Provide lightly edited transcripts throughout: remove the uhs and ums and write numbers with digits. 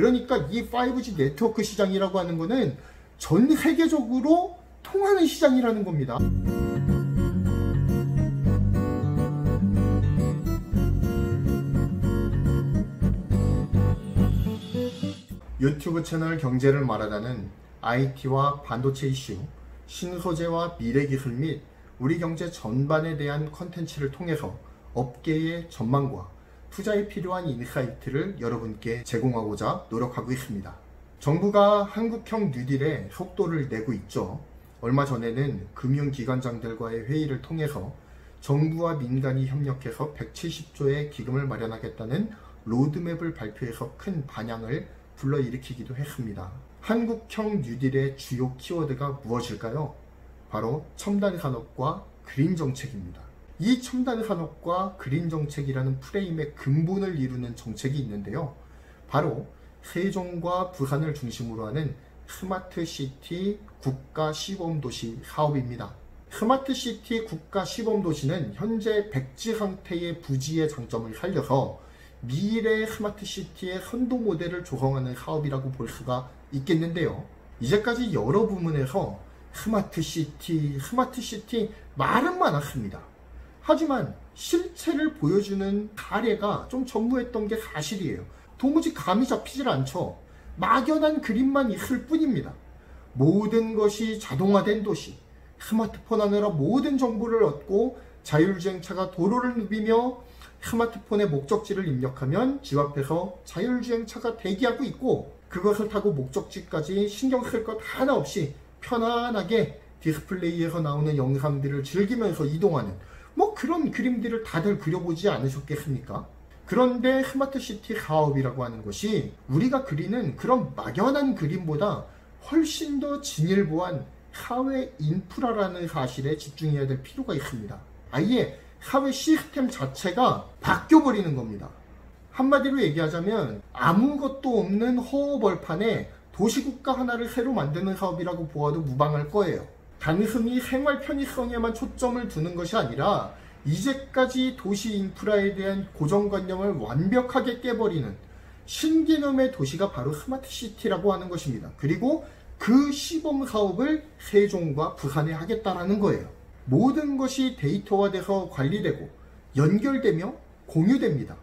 그러니까 이 5G 네트워크 시장이라고 하는 거는 전 세계적으로 통하는 시장이라는 겁니다. 유튜브 채널 경제를 말하다는 IT와 반도체 이슈, 신소재와 미래기술 및 우리 경제 전반에 대한 컨텐츠를 통해서 업계의 전망과 투자에 필요한 인사이트를 여러분께 제공하고자 노력하고 있습니다. 정부가 한국형 뉴딜에 속도를 내고 있죠. 얼마 전에는 금융기관장들과의 회의를 통해서 정부와 민간이 협력해서 170조의 기금을 마련하겠다는 로드맵을 발표해서 큰 반향을 불러일으키기도 했습니다. 한국형 뉴딜의 주요 키워드가 무엇일까요? 바로 첨단 산업과 그린 정책입니다. 이 첨단 산업과 그린 정책이라는 프레임의 근본을 이루는 정책이 있는데요. 바로 세종과 부산을 중심으로 하는 스마트시티 국가시범도시 사업입니다. 스마트시티 국가시범도시는 현재 백지 상태의 부지의 장점을 살려서 미래 스마트시티의 선도 모델을 조성하는 사업이라고 볼 수가 있겠는데요. 이제까지 여러 부문에서 스마트시티 말은 많았습니다. 하지만 실체를 보여주는 사례가 좀 전무했던 게 사실이에요. 도무지 감이 잡히질 않죠. 막연한 그림만 있을 뿐입니다. 모든 것이 자동화된 도시, 스마트폰 하느라 모든 정보를 얻고 자율주행차가 도로를 누비며 스마트폰의 목적지를 입력하면 집 앞에서 자율주행차가 대기하고 있고 그것을 타고 목적지까지 신경 쓸 것 하나 없이 편안하게 디스플레이에서 나오는 영상들을 즐기면서 이동하는 그런 그림들을 다들 그려보지 않으셨겠습니까? 그런데 스마트시티 사업이라고 하는 것이 우리가 그리는 그런 막연한 그림보다 훨씬 더 진일보한 사회 인프라라는 사실에 집중해야 될 필요가 있습니다. 아예 사회 시스템 자체가 바뀌어버리는 겁니다. 한마디로 얘기하자면 아무것도 없는 허허벌판에 도시국가 하나를 새로 만드는 사업이라고 보아도 무방할 거예요. 단순히 생활 편의성에만 초점을 두는 것이 아니라 이제까지 도시 인프라에 대한 고정관념을 완벽하게 깨버리는 신개념의 도시가 바로 스마트시티라고 하는 것입니다. 그리고 그 시범 사업을 세종과 부산에 하겠다라는 거예요. 모든 것이 데이터화돼서 관리되고 연결되며 공유됩니다.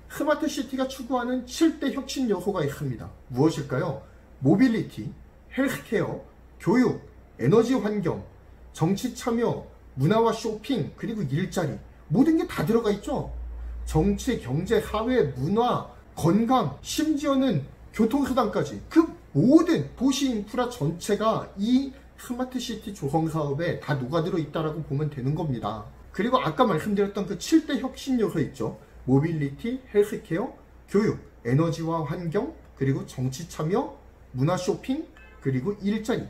스마트시티가 추구하는 7대 혁신 요소가 있습니다. 무엇일까요? 모빌리티, 헬스케어, 교육, 에너지 환경, 정치 참여, 문화와 쇼핑, 그리고 일자리, 모든 게 다 들어가 있죠. 정치, 경제, 사회, 문화, 건강, 심지어는 교통수단까지 그 모든 도시 인프라 전체가 이 스마트시티 조성 사업에 다 녹아들어 있다라고 보면 되는 겁니다. 그리고 아까 말씀드렸던 그 7대 혁신 요소 있죠. 모빌리티, 헬스케어, 교육, 에너지와 환경, 그리고 정치 참여, 문화 쇼핑, 그리고 일자리.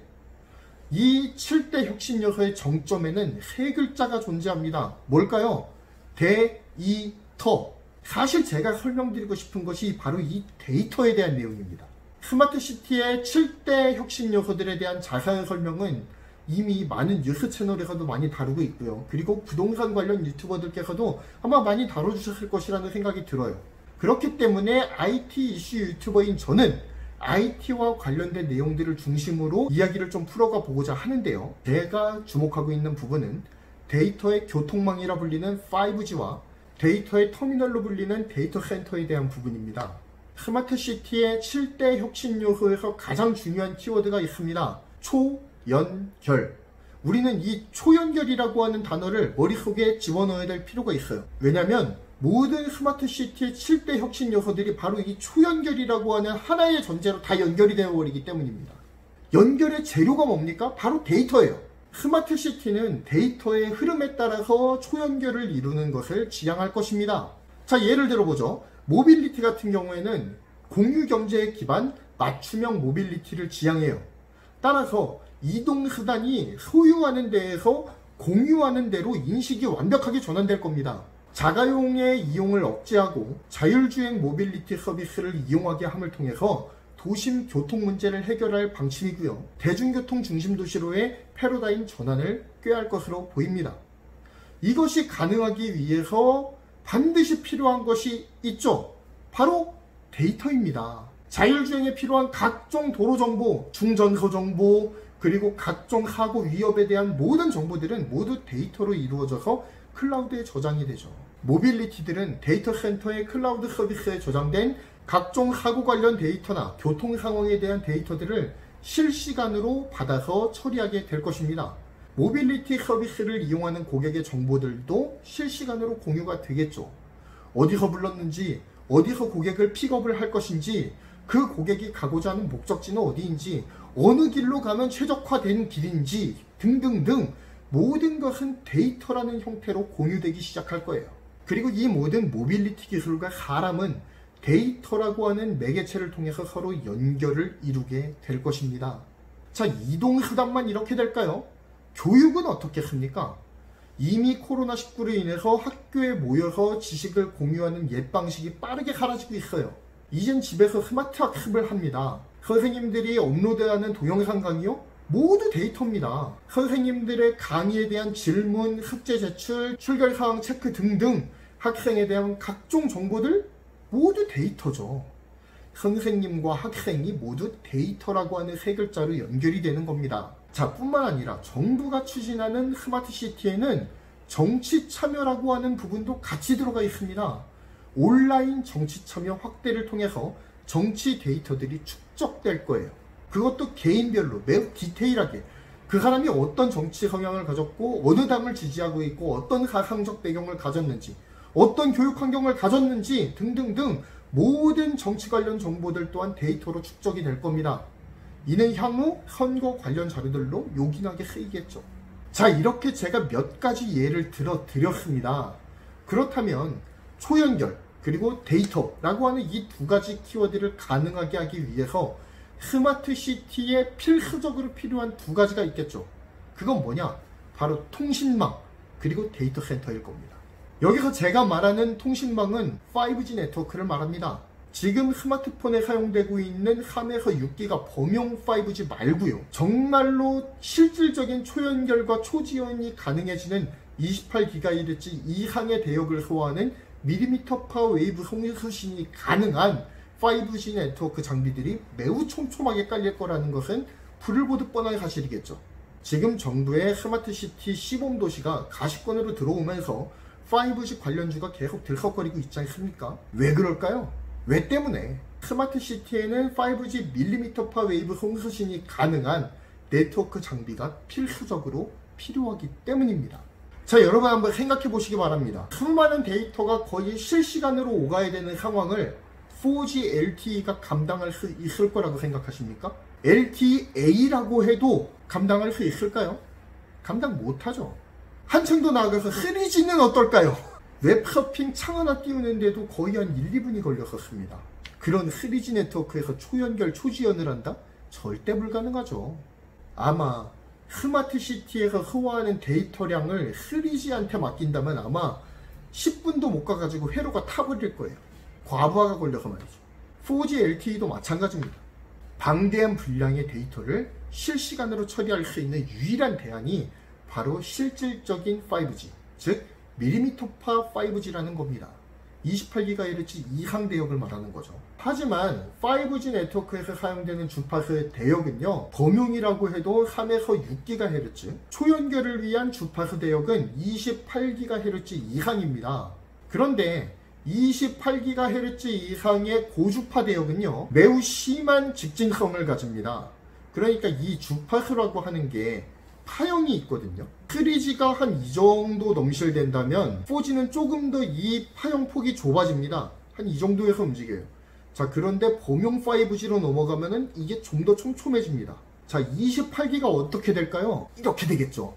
이 7대 혁신 요소의 정점에는 세 글자가 존재합니다. 뭘까요? 데이터. 사실 제가 설명드리고 싶은 것이 바로 이 데이터에 대한 내용입니다. 스마트시티의 7대 혁신 요소들에 대한 자세한 설명은 이미 많은 뉴스 채널에서도 많이 다루고 있고요. 그리고 부동산 관련 유튜버들께서도 아마 많이 다뤄주셨을 것이라는 생각이 들어요. 그렇기 때문에 IT 이슈 유튜버인 저는 IT와 관련된 내용들을 중심으로 이야기를 좀 풀어가 보고자 하는데요. 제가 주목하고 있는 부분은 데이터의 교통망이라 불리는 5G와 데이터의 터미널로 불리는 데이터 센터에 대한 부분입니다. 스마트시티의 7대 혁신 요소에서 가장 중요한 키워드가 있습니다. 초연결. 우리는 이 초연결이라고 하는 단어를 머릿속에 집어넣어야 될 필요가 있어요. 왜냐하면 모든 스마트시티의 7대 혁신 요소들이 바로 이 초연결이라고 하는 하나의 전제로 다 연결이 되어버리기 때문입니다. 연결의 재료가 뭡니까? 바로 데이터예요. 스마트시티는 데이터의 흐름에 따라서 초연결을 이루는 것을 지향할 것입니다. 자, 예를 들어보죠. 모빌리티 같은 경우에는 공유경제에 기반 맞춤형 모빌리티를 지향해요. 따라서 이동수단이 소유하는 데에서 공유하는 데로 인식이 완벽하게 전환될 겁니다. 자가용의 이용을 억제하고 자율주행 모빌리티 서비스를 이용하게 함을 통해서 도심 교통 문제를 해결할 방침이고요. 대중교통 중심 도시로의 패러다임 전환을 꾀할 것으로 보입니다. 이것이 가능하기 위해서 반드시 필요한 것이 있죠. 바로 데이터입니다. 자율주행에 필요한 각종 도로 정보, 충전소 정보, 그리고 각종 사고 위협에 대한 모든 정보들은 모두 데이터로 이루어져서 클라우드에 저장이 되죠. 모빌리티들은 데이터 센터의 클라우드 서비스에 저장된 각종 사고 관련 데이터나 교통 상황에 대한 데이터들을 실시간으로 받아서 처리하게 될 것입니다. 모빌리티 서비스를 이용하는 고객의 정보들도 실시간으로 공유가 되겠죠. 어디서 불렀는지, 어디서 고객을 픽업을 할 것인지, 그 고객이 가고자 하는 목적지는 어디인지, 어느 길로 가면 최적화된 길인지 등등등 모든 것은 데이터라는 형태로 공유되기 시작할 거예요. 그리고 이 모든 모빌리티 기술과 사람은 데이터라고 하는 매개체를 통해서 서로 연결을 이루게 될 것입니다. 자, 이동수단만 이렇게 될까요? 교육은 어떻겠습니까? 이미 코로나19로 인해서 학교에 모여서 지식을 공유하는 옛 방식이 빠르게 사라지고 있어요. 이젠 집에서 스마트 학습을 합니다. 선생님들이 업로드하는 동영상 강의요? 모두 데이터입니다. 선생님들의 강의에 대한 질문, 숙제 제출, 출결사항 체크 등등 학생에 대한 각종 정보들 모두 데이터죠. 선생님과 학생이 모두 데이터라고 하는 세 글자로 연결이 되는 겁니다. 자, 뿐만 아니라 정부가 추진하는 스마트시티에는 정치 참여라고 하는 부분도 같이 들어가 있습니다. 온라인 정치 참여 확대를 통해서 정치 데이터들이 축적될 거예요. 그것도 개인별로 매우 디테일하게 그 사람이 어떤 정치 성향을 가졌고 어느 당을 지지하고 있고 어떤 사상적 배경을 가졌는지 어떤 교육 환경을 가졌는지 등등등 모든 정치 관련 정보들 또한 데이터로 축적이 될 겁니다. 이는 향후 선거 관련 자료들로 요긴하게 쓰이겠죠. 자, 이렇게 제가 몇 가지 예를 들어 드렸습니다. 그렇다면 초연결 그리고 데이터라고 하는 이 두 가지 키워드를 가능하게 하기 위해서 스마트시티에 필수적으로 필요한 두 가지가 있겠죠. 그건 뭐냐? 바로 통신망 그리고 데이터 센터일 겁니다. 여기서 제가 말하는 통신망은 5G 네트워크를 말합니다. 지금 스마트폰에 사용되고 있는 3에서 6기가 범용 5G 말고요. 정말로 실질적인 초연결과 초지연이 가능해지는 28GHz 이상의 대역을 소화하는 밀리미터파 웨이브 송수신이 가능한 5G 네트워크 장비들이 매우 촘촘하게 깔릴 거라는 것은 불을 보듯 뻔한 사실이겠죠. 지금 정부의 스마트시티 시범도시가 가시권으로 들어오면서 5G 관련주가 계속 들썩거리고 있지 않습니까? 왜 그럴까요? 왜 때문에? 스마트시티에는 5G 밀리미터파 웨이브 송수신이 가능한 네트워크 장비가 필수적으로 필요하기 때문입니다. 자, 여러분 한번 생각해 보시기 바랍니다. 수많은 데이터가 거의 실시간으로 오가야 되는 상황을 4G LTE가 감당할 수 있을 거라고 생각하십니까? LTE라고 해도 감당할 수 있을까요? 감당 못하죠. 한층 더 나아가서 3G는 어떨까요? 웹서핑 창 하나 띄우는데도 거의 한 1, 2분이 걸렸었습니다. 그런 3G 네트워크에서 초연결, 초지연을 한다? 절대 불가능하죠. 아마 스마트시티에서 소화하는 데이터량을 3G한테 맡긴다면 아마 10분도 못 가가지고 회로가 타버릴 거예요. 과부하가 걸려서 말이죠. 4G LTE도 마찬가지입니다. 방대한 분량의 데이터를 실시간으로 처리할 수 있는 유일한 대안이 바로 실질적인 5G, 즉 밀리미터파 5G라는 겁니다. 28GHz 이상 대역을 말하는 거죠. 하지만 5G 네트워크에서 사용되는 주파수의 대역은요, 범용이라고 해도 3에서 6GHz, 초연결을 위한 주파수 대역은 28GHz 이상입니다. 그런데 28GHz 이상의 고주파 대역은요, 매우 심한 직진성을 가집니다. 그러니까 이 주파수라고 하는 게 파형이 있거든요. 3G가 한 이 정도 넘실된다면 4G는 조금 더 이 파형 폭이 좁아집니다. 한 이 정도에서 움직여요. 자, 그런데 범용 5G로 넘어가면은 이게 좀 더 촘촘해집니다. 자, 28기가 어떻게 될까요? 이렇게 되겠죠.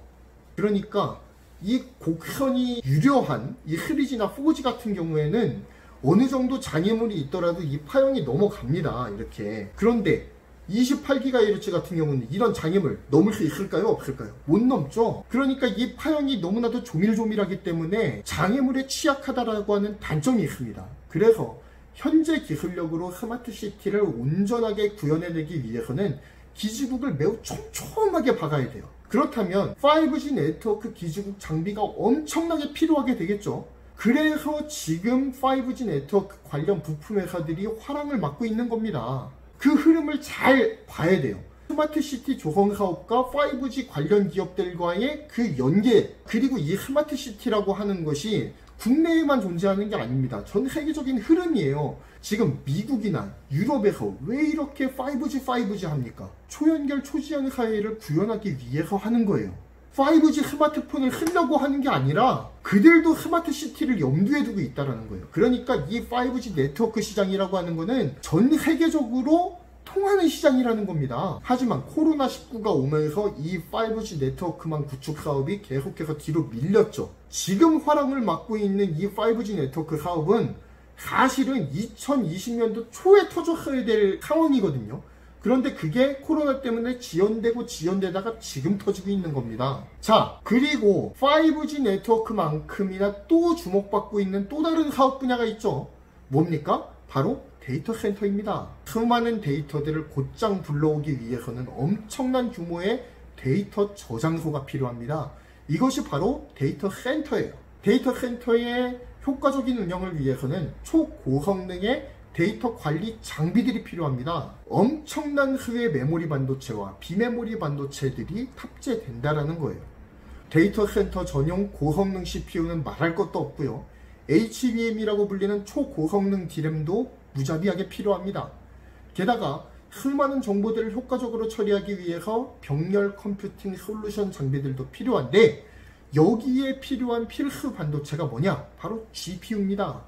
그러니까 이 곡선이 유려한 이 3G나 4G 같은 경우에는 어느 정도 장애물이 있더라도 이 파형이 넘어갑니다. 이렇게. 그런데 28GHz 같은 경우는 이런 장애물 넘을 수 있을까요? 없을까요? 못 넘죠. 그러니까 이 파형이 너무나도 조밀조밀하기 때문에 장애물에 취약하다라고 하는 단점이 있습니다. 그래서 현재 기술력으로 스마트시티를 온전하게 구현해내기 위해서는 기지국을 매우 촘촘하게 박아야 돼요. 그렇다면 5G 네트워크 기지국 장비가 엄청나게 필요하게 되겠죠. 그래서 지금 5G 네트워크 관련 부품 회사들이 화랑을 맞고 있는 겁니다. 그 흐름을 잘 봐야 돼요. 스마트시티 조성 사업과 5G 관련 기업들과의 그 연계, 그리고 이 스마트시티라고 하는 것이 국내에만 존재하는 게 아닙니다. 전 세계적인 흐름이에요. 지금 미국이나 유럽에서 왜 이렇게 5G 합니까? 초연결 초지연 사회를 구현하기 위해서 하는 거예요. 5G 스마트폰을 쓰려고 하는 게 아니라 그들도 스마트시티를 염두에 두고 있다는 거예요. 그러니까 이 5G 네트워크 시장이라고 하는 거는 전 세계적으로 통하는 시장이라는 겁니다. 하지만 코로나19가 오면서 이 5G 네트워크망 구축 사업이 계속해서 뒤로 밀렸죠. 지금 화랑을 맞고 있는 이 5G 네트워크 사업은 사실은 2020년도 초에 터졌어야 될 상황이거든요. 그런데 그게 코로나 때문에 지연되다가 지금 터지고 있는 겁니다. 자, 그리고 5G 네트워크만큼이나 또 주목받고 있는 또 다른 사업 분야가 있죠. 뭡니까? 바로 데이터 센터입니다. 수많은 데이터들을 곧장 불러오기 위해서는 엄청난 규모의 데이터 저장소가 필요합니다. 이것이 바로 데이터 센터예요. 데이터 센터의 효과적인 운영을 위해서는 초고성능의 데이터 관리 장비들이 필요합니다. 엄청난 수의 메모리 반도체와 비메모리 반도체들이 탑재된다라는 거예요. 데이터 센터 전용 고성능 CPU는 말할 것도 없고요. HBM이라고 불리는 초고성능 D램도 무자비하게 필요합니다. 게다가 수많은 정보들을 효과적으로 처리하기 위해서 병렬 컴퓨팅 솔루션 장비들도 필요한데, 여기에 필요한 필수 반도체가 뭐냐? 바로 GPU입니다.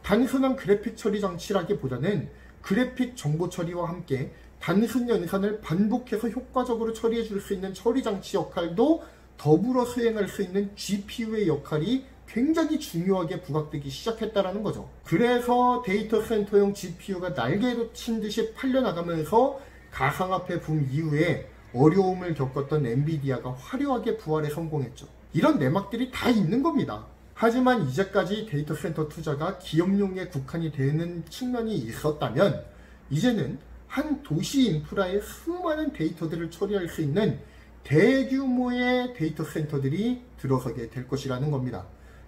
단순한 그래픽 처리 장치라기보다는 그래픽 정보 처리와 함께 단순 연산을 반복해서 효과적으로 처리해 줄 수 있는 처리 장치 역할도 더불어 수행할 수 있는 GPU의 역할이 굉장히 중요하게 부각되기 시작했다는 거죠. 그래서 데이터 센터용 GPU가 날개로 친 듯이 팔려나가면서 가상화폐 붐 이후에 어려움을 겪었던 엔비디아가 화려하게 부활에 성공했죠. 이런 내막들이 다 있는 겁니다. 하지만 이제까지 데이터 센터 투자가 기업용에 국한이 되는 측면이 있었다면, 이제는 한 도시 인프라의 수많은 데이터들을 처리할 수 있는 대규모의 데이터 센터들이 들어서게 될 것이라는 겁니다.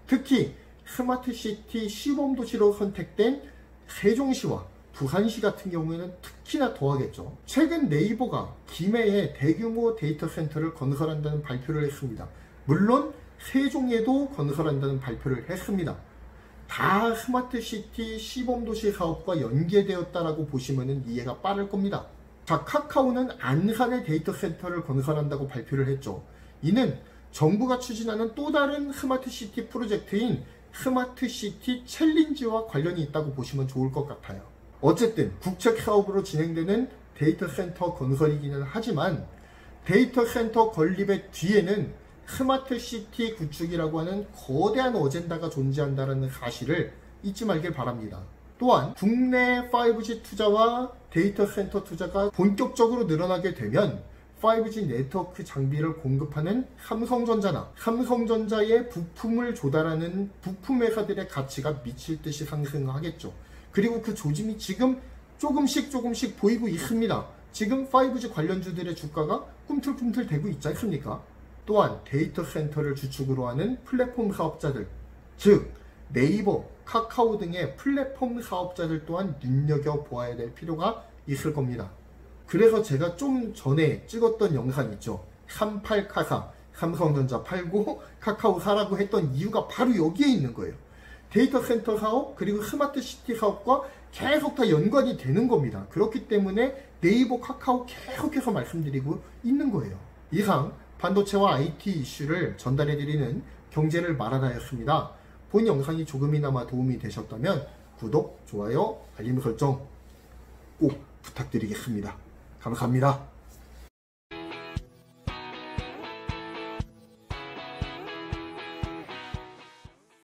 특히 스마트시티 시범도시로 선택된 세종시와 부산시 같은 경우에는 특히나 더하겠죠. 최근 네이버가 김해에 대규모 데이터 센터를 건설한다는 발표를 했습니다. 물론 세종에도 건설한다는 발표를 했습니다. 다 스마트시티 시범도시 사업과 연계되었다라고 보시면 이해가 빠를 겁니다. 자, 카카오는 안산에 데이터 센터를 건설한다고 발표를 했죠. 이는 정부가 추진하는 또 다른 스마트시티 프로젝트인 스마트시티 챌린지와 관련이 있다고 보시면 좋을 것 같아요. 어쨌든 국책 사업으로 진행되는 데이터 센터 건설이기는 하지만, 데이터 센터 건립의 뒤에는 스마트시티 구축이라고 하는 거대한 어젠다가 존재한다는 사실을 잊지 말길 바랍니다. 또한 국내 5G 투자와 데이터 센터 투자가 본격적으로 늘어나게 되면 5G 네트워크 장비를 공급하는 삼성전자나 삼성전자의 부품을 조달하는 부품 회사들의 가치가 미칠 듯이 상승하겠죠. 그리고 그 조짐이 지금 조금씩 보이고 있습니다. 지금 5G 관련주들의 주가가 꿈틀꿈틀 되고 있지 않습니까? 또한 데이터 센터를 주축으로 하는 플랫폼 사업자들, 즉 네이버, 카카오 등의 플랫폼 사업자들 또한 눈여겨보아야 될 필요가 있을 겁니다. 그래서 제가 좀 전에 찍었던 영상 있죠. 38카사, 삼성전자 팔고 카카오 사라고 했던 이유가 바로 여기에 있는 거예요. 데이터 센터 사업 그리고 스마트시티 사업과 계속 다 연관이 되는 겁니다. 그렇기 때문에 네이버, 카카오 계속해서 말씀드리고 있는 거예요. 이상 반도체와 IT 이슈를 전달해드리는 경제를 말하다였습니다. 본 영상이 조금이나마 도움이 되셨다면 구독, 좋아요, 알림 설정 꼭 부탁드리겠습니다. 감사합니다.